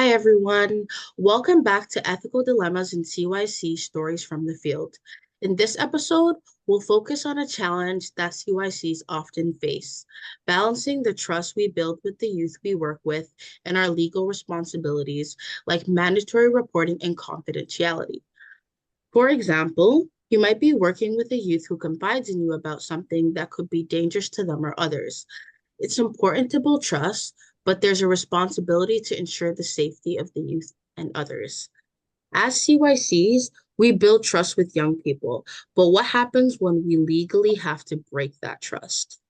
Hi, everyone. Welcome back to Ethical Dilemmas in CYC Stories from the Field. In this episode, we'll focus on a challenge that CYCs often face, balancing the trust we build with the youth we work with and our legal responsibilities, like mandatory reporting and confidentiality. For example, you might be working with a youth who confides in you about something that could be dangerous to them or others. It's important to build trust, but there's a responsibility to ensure the safety of the youth and others. As CYCs, we build trust with young people, but what happens when we legally have to break that trust?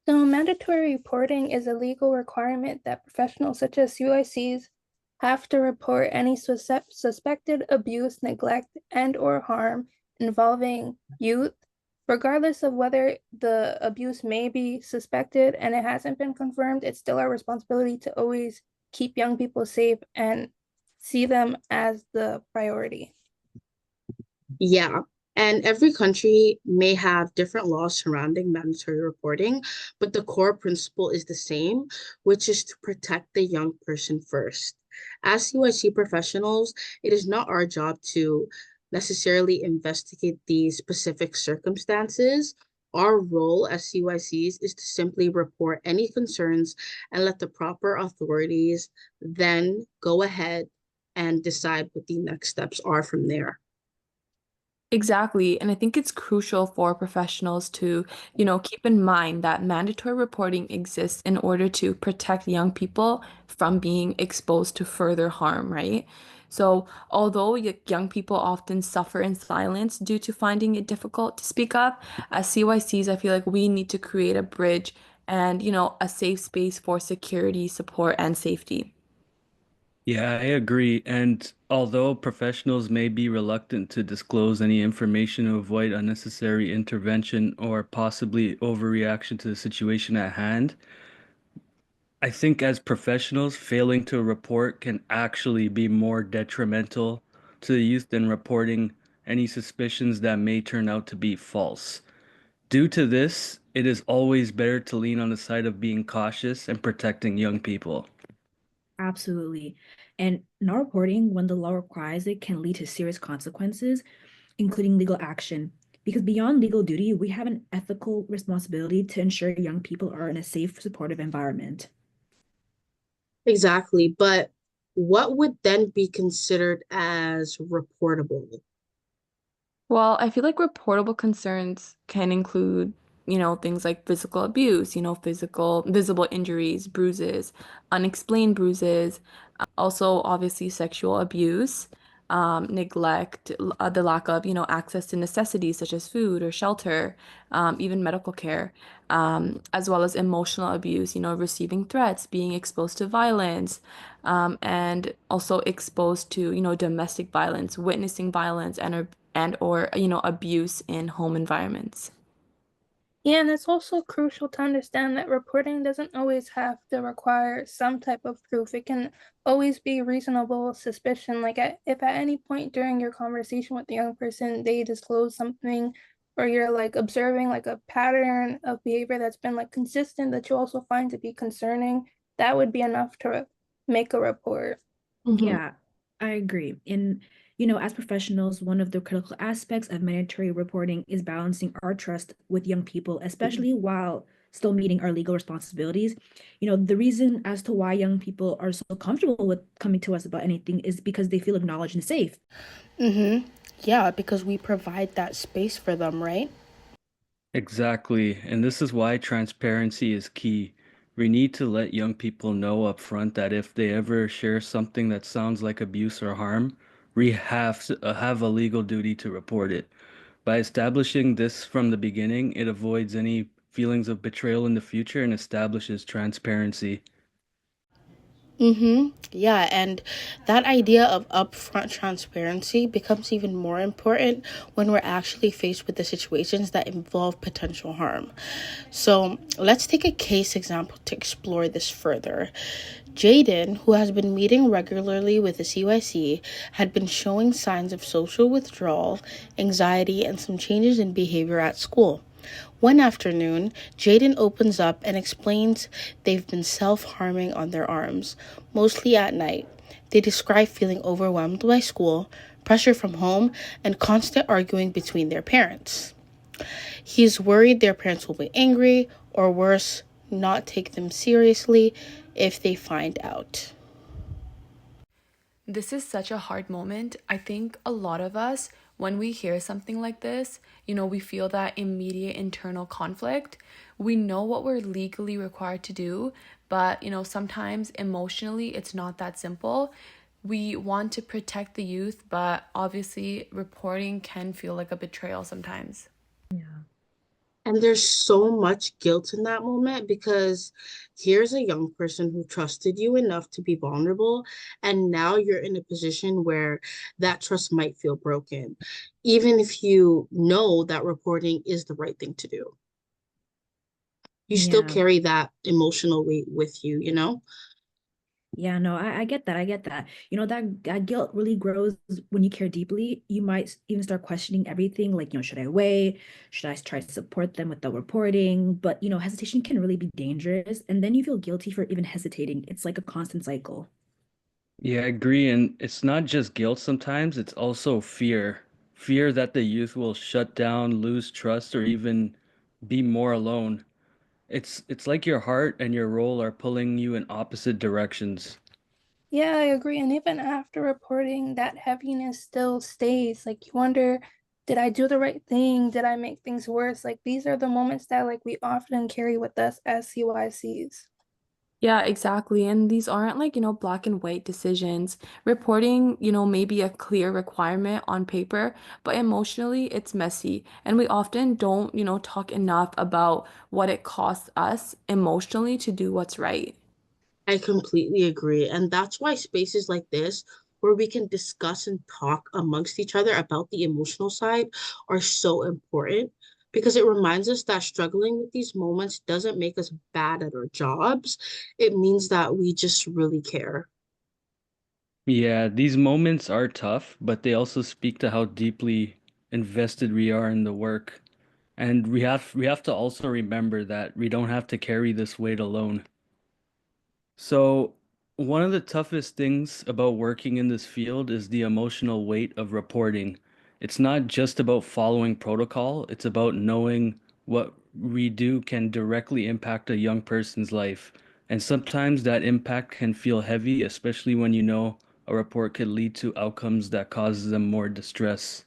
So, mandatory reporting is a legal requirement that professionals such as UICs have to report any suspected abuse, neglect, and/or harm involving youth, regardless of whether the abuse may be suspected and it hasn't been confirmed. It's still our responsibility to always keep young people safe and see them as the priority. Yeah. And every country may have different laws surrounding mandatory reporting, but the core principle is the same, which is to protect the young person first. As CYC professionals, it is not our job to necessarily investigate these specific circumstances. Our role as CYCs is to simply report any concerns and let the proper authorities then go ahead and decide what the next steps are from there. Exactly. And I think it's crucial for professionals to, keep in mind that mandatory reporting exists in order to protect young people from being exposed to further harm, right? So, although young people often suffer in silence due to finding it difficult to speak up, as CYCs, I feel like we need to create a bridge and, a safe space for security, support, and safety. Yeah, I agree. And although professionals may be reluctant to disclose any information to avoid unnecessary intervention or possibly overreaction to the situation at hand, I think as professionals, failing to report can actually be more detrimental to the youth than reporting any suspicions that may turn out to be false. Due to this, it is always better to lean on the side of being cautious and protecting young people. Absolutely. And not reporting when the law requires it can lead to serious consequences, including legal action. Because beyond legal duty, we have an ethical responsibility to ensure young people are in a safe, supportive environment. Exactly. But what would then be considered as reportable? Well, I feel like reportable concerns can include, things like physical abuse, physical, visible injuries, bruises, unexplained bruises, also obviously sexual abuse, neglect, the lack of, access to necessities such as food or shelter, even medical care, as well as emotional abuse, receiving threats, being exposed to violence, and also exposed to, domestic violence, witnessing violence and or abuse in home environments. Yeah, and it's also crucial to understand that reporting doesn't always have to require some type of proof. It can always be reasonable suspicion. If at any point during your conversation with the young person they disclose something, or you're like observing like a pattern of behavior that's been like consistent that you also find to be concerning, that would be enough to make a report. Mhm. Yeah, I agree. And, as professionals, one of the critical aspects of mandatory reporting is balancing our trust with young people, especially while still meeting our legal responsibilities. The reason as to why young people are so comfortable with coming to us about anything is because they feel acknowledged and safe. Mm-hmm. Yeah, because we provide that space for them, right? Exactly, and this is why transparency is key. We need to let young people know up front that if they ever share something that sounds like abuse or harm, we have a legal duty to report it. By establishing this from the beginning, it avoids any feelings of betrayal in the future and establishes transparency. Mm-hmm. Yeah, and that idea of upfront transparency becomes even more important when we're actually faced with the situations that involve potential harm. So let's take a case example to explore this further. Jaden, who has been meeting regularly with the CYC, had been showing signs of social withdrawal, anxiety, and some changes in behavior at school. One afternoon, Jaden opens up and explains they've been self-harming on their arms, mostly at night. They describe feeling overwhelmed by school, pressure from home, and constant arguing between their parents. He's worried their parents will be angry, or worse, not take them seriously if they find out. This is such a hard moment. I think a lot of us, when we hear something like this, we feel that immediate internal conflict. We know what we're legally required to do, but, sometimes emotionally it's not that simple. We want to protect the youth, but obviously reporting can feel like a betrayal sometimes. Yeah. And there's so much guilt in that moment because here's a young person who trusted you enough to be vulnerable, and now you're in a position where that trust might feel broken, even if you know that reporting is the right thing to do. You still Yeah. carry that emotional weight with you, you know? Yeah, no, I get that. I get that. That guilt really grows when you care deeply. You might even start questioning everything, like, should I wait? Should I try to support them without reporting? But, hesitation can really be dangerous. And then you feel guilty for even hesitating. It's like a constant cycle. Yeah, I agree. And it's not just guilt sometimes, it's also fear. Fear that the youth will shut down, lose trust, or even be more alone. It's like your heart and your role are pulling you in opposite directions. Yeah, I agree. And even after reporting, that heaviness still stays. Like you wonder, did I do the right thing? Did I make things worse? Like these are the moments that like we often carry with us as CYCs. Yeah, exactly. And these aren't like, black and white decisions. Reporting, may be a clear requirement on paper, but emotionally it's messy. And we often don't, talk enough about what it costs us emotionally to do what's right. I completely agree. And that's why spaces like this, where we can discuss and talk amongst each other about the emotional side, are so important because it reminds us that struggling with these moments doesn't make us bad at our jobs. It means that we just really care. Yeah, these moments are tough, but they also speak to how deeply invested we are in the work. And we have to also remember that we don't have to carry this weight alone. So, one of the toughest things about working in this field is the emotional weight of reporting. It's not just about following protocol, it's about knowing what we do can directly impact a young person's life. And sometimes that impact can feel heavy, especially when you know a report could lead to outcomes that causes them more distress.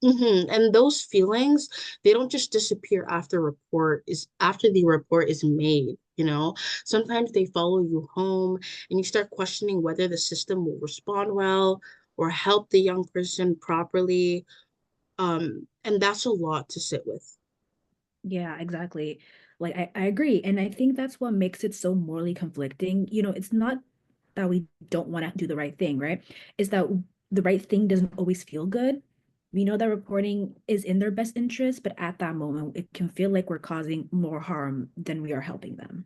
And those feelings, they don't just disappear after the report is made, you know. Sometimes they follow you home and you start questioning whether the system will respond well or help the young person properly. And that's a lot to sit with. Yeah, exactly. Like I agree. And I think that's what makes it so morally conflicting. It's not that we don't want to do the right thing, right? It's that the right thing doesn't always feel good. We know that reporting is in their best interest, but at that moment, it can feel like we're causing more harm than we are helping them.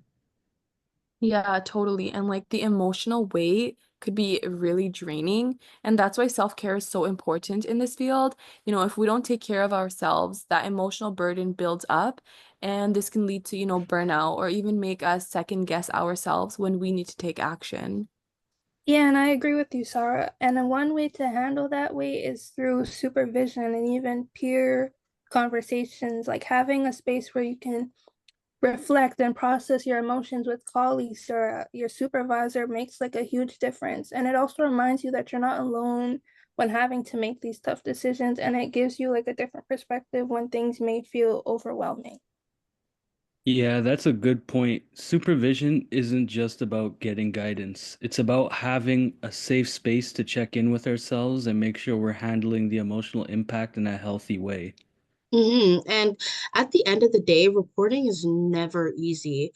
Yeah, totally. And like the emotional weight could be really draining. And that's why self-care is so important in this field. If we don't take care of ourselves, that emotional burden builds up. And this can lead to, burnout or even make us second guess ourselves when we need to take action. Yeah, and I agree with you, Sarah. And then one way to handle that way is through supervision and even peer conversations, like having a space where you can reflect and process your emotions with colleagues or your supervisor makes like a huge difference. And it also reminds you that you're not alone when having to make these tough decisions. And it gives you like a different perspective when things may feel overwhelming. Yeah, that's a good point. Supervision isn't just about getting guidance. It's about having a safe space to check in with ourselves and make sure we're handling the emotional impact in a healthy way. And at the end of the day, reporting is never easy,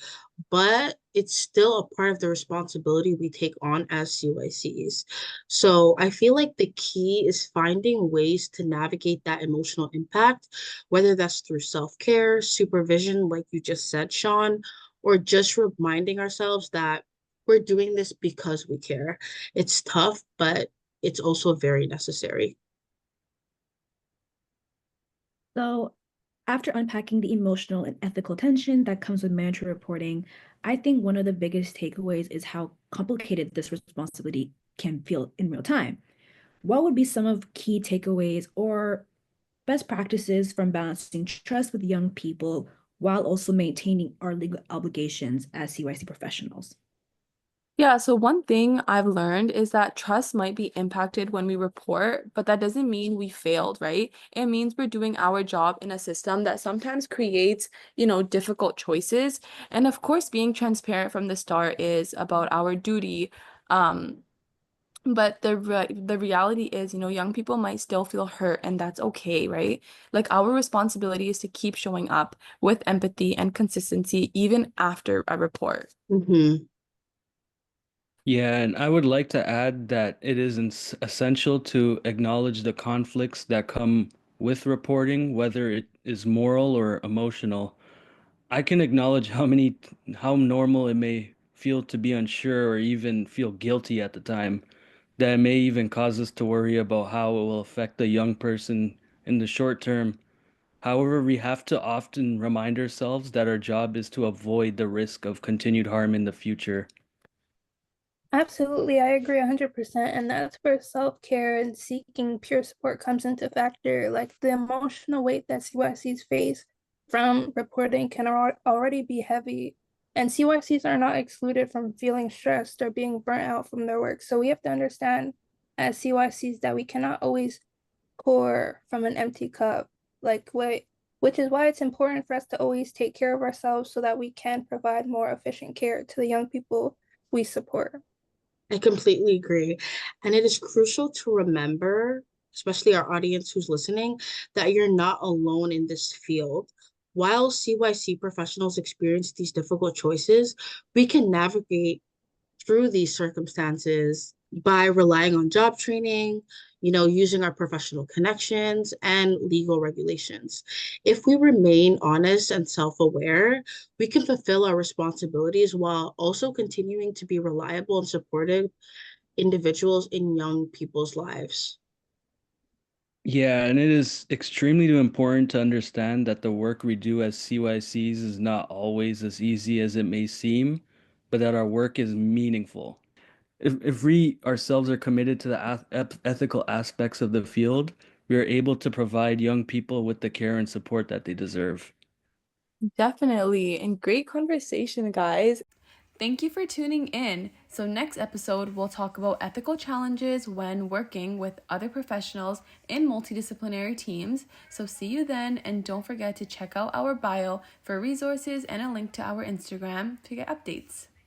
but it's still a part of the responsibility we take on as CYCs. So I feel like the key is finding ways to navigate that emotional impact, whether that's through self-care, supervision, like you just said, Sean, or just reminding ourselves that we're doing this because we care. It's tough, but it's also very necessary. So After unpacking the emotional and ethical tension that comes with mandatory reporting, I think one of the biggest takeaways is how complicated this responsibility can feel in real time. What would be some of key takeaways or best practices from balancing trust with young people while also maintaining our legal obligations as CYC professionals? Yeah, so one thing I've learned is that trust might be impacted when we report, but that doesn't mean we failed, right? It means we're doing our job in a system that sometimes creates, difficult choices. And of course, being transparent from the start is about our duty. Um, but the reality is, young people might still feel hurt, and that's okay, right? Like our responsibility is to keep showing up with empathy and consistency even after a report. Mm-hmm. Yeah, and I would like to add that it is essential to acknowledge the conflicts that come with reporting, whether it is moral or emotional. I can acknowledge how normal it may feel to be unsure or even feel guilty at the time. That may even cause us to worry about how it will affect the young person in the short term. However, we have to often remind ourselves that our job is to avoid the risk of continued harm in the future. Absolutely, I agree 100%. And that's where self-care and seeking peer support comes into factor. Like the emotional weight that CYCs face from reporting can already be heavy. And CYCs are not excluded from feeling stressed or being burnt out from their work. So we have to understand as CYCs that we cannot always pour from an empty cup. Which is why it's important for us to always take care of ourselves so that we can provide more efficient care to the young people we support. I completely agree. And it is crucial to remember, especially our audience who's listening, that you're not alone in this field. While CYC professionals experience these difficult choices, we can navigate through these circumstances by relying on job training, using our professional connections and legal regulations. If we remain honest and self-aware, we can fulfill our responsibilities while also continuing to be reliable and supportive individuals in young people's lives. Yeah, and it is extremely important to understand that the work we do as CYCs is not always as easy as it may seem, but that our work is meaningful. If we ourselves are committed to the ethical aspects of the field, we are able to provide young people with the care and support that they deserve. Definitely. And great conversation, guys. Thank you for tuning in. So, next episode, we'll talk about ethical challenges when working with other professionals in multidisciplinary teams. So, see you then. And don't forget to check out our bio for resources and a link to our Instagram to get updates.